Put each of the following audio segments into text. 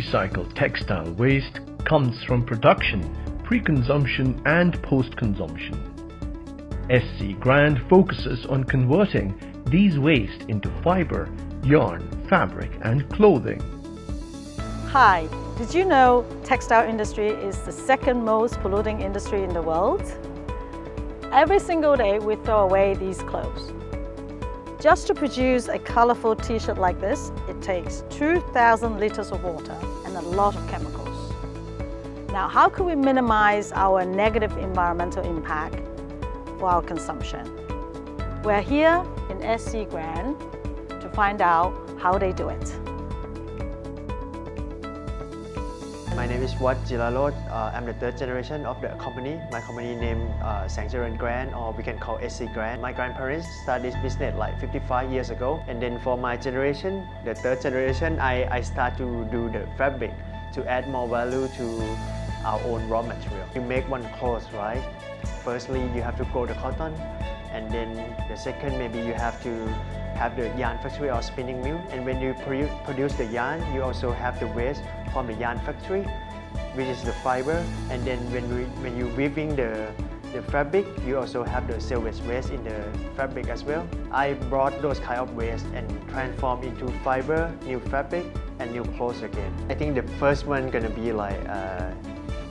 recycled textile waste comes from production, pre-consumption and post-consumption. SC Grand focuses on converting these waste into fiber, yarn, fabric and clothing. Hi, did you know textile industry is the second most polluting industry in the world? Every single day we throw away these clothes. Just to produce a colorful t-shirt like this, it takes 2,000 liters of water and a lot of chemicals. Now, how can we minimize our negative environmental impact for our consumption? We're here in SC Grand to find out how they do it. My name is Udchachon. I'm the third generation of the company. My company name Thailand Grand, or we can call SC Grand. My grandparents started this business like 55 years ago. And then for my generation, the third generation, I start to do the fabric to add more value to our own raw material. You make one clothes, right? Firstly, you have to grow the cotton. And then the second, maybe you have to have the yarn factory or spinning mill. And when you produce the yarn, you also have the waste from the yarn factory, which is the fiber. And then when you're weaving the fabric, you also have the salvage waste in the fabric as well. I brought those kind of waste and transform into fiber, new fabric, and new clothes again. I think the first one gonna be like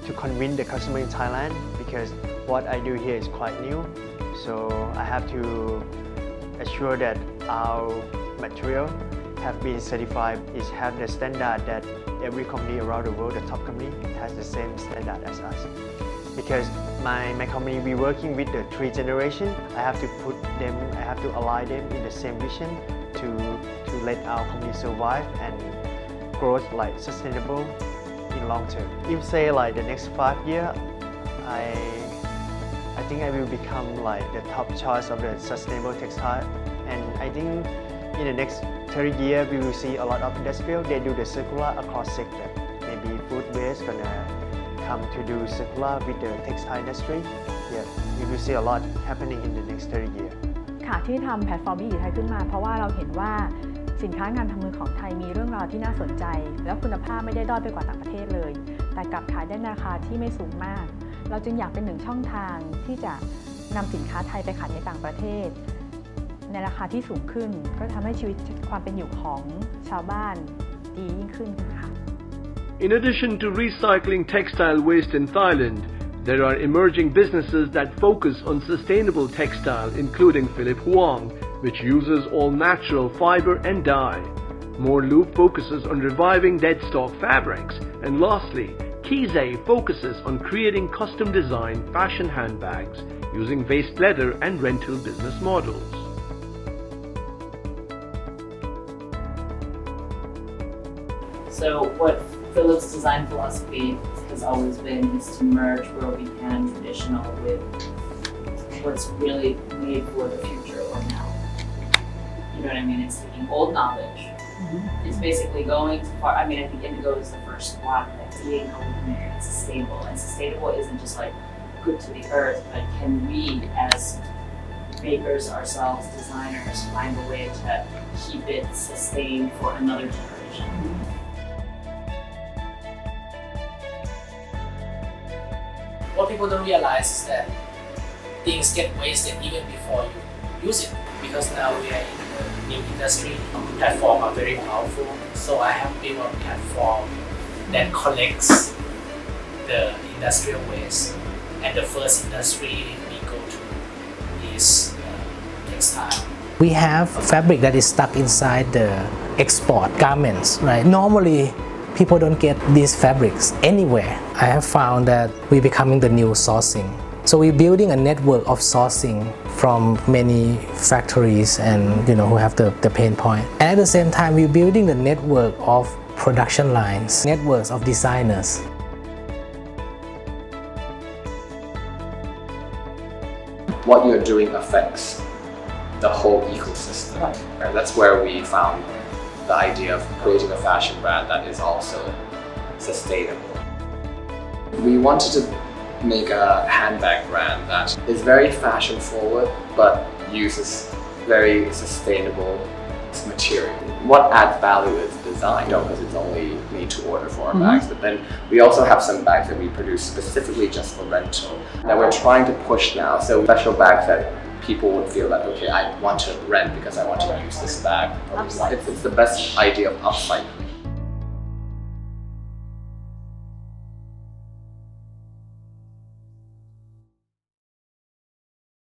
to convince the customer in Thailand, because what I do here is quite new. So I have to assure that our material have been certified, is have the standard that every company around the world, the top company, has the same standard as us. Because my company, we working with the 3 generation, I have to put them, I have to align them in the same vision to let our company survive and grow like sustainable in long term. If say like the next 5 years, I think I will become like the top choice of the sustainable textile. And I think in the next 30 years, we will see a lot of industrial, they do the circular across sector. Maybe food waste gonna come to do circular with the textile industry. Yeah, we will see a lot happening in the next 30 years. ค่ะที่ทำแพลตฟอร์มวิถีไทยขึ้นมาเพราะว่าเราเห็นว่าสินค้างานทำมือของไทยมีเรื่องราวที่น่าสนใจแล้วคุณภาพไม่ได้ด้อยไปกว่าต่างประเทศเลยแต่กลับขายได้ในราคาที่ไม่สูงมากเราจึงอยากเป็นหนึ่งช่องทางที่จะนำสินค้าไทยไปขายในต่างประเทศในราคาที่สูงขึ้นก็ทำให้ชีวิตความเป็นอยู่ของชาวบ้านดียิ่งขึ้นค่ะ In addition to recycling textile waste in Thailand, there are emerging businesses that focus on sustainable textile, including Philip Huang, which uses all natural fiber and dye. More Loop focuses on reviving dead stock fabrics. And lastly, Kize focuses on creating custom-designed fashion handbags using waste leather and rental business models. So what Philip's design philosophy has always been is to merge where we can traditional with what's really made for the future or now. You know what I mean? It's taking old knowledge. It's basically going to far. I mean, I think indigo is the first one. Like seeing how we can make it sustainable. And sustainable isn't just like good to the earth, but can we as makers ourselves, designers, find a way to keep it sustained for another generation? What people don't realize is that things get wasted even before you use it. Because now we are in a new industry, platforms are very powerful. So I have built a platform that collects the industrial waste. And the first industry we go to is textile. We have fabric that is stuck inside the export garments, right? Normally, people don't get these fabrics anywhere. I have found that we're becoming the new sourcing. So we're building a network of sourcing from many factories and who have the pain point. And at the same time, we're building the network of production lines, networks of designers. What you're doing affects the whole ecosystem. Right? That's where we found the idea of creating a fashion brand that is also sustainable. We wanted to make a handbag brand that is very fashion forward but uses very sustainable its material. What adds value is design, because it's only made to order for our bags. But then we also have some bags that we produce specifically just for rental that we're trying to push now. So special bags that people would feel that, okay, I want to rent because I want to use this bag. It's the best idea of upcycling.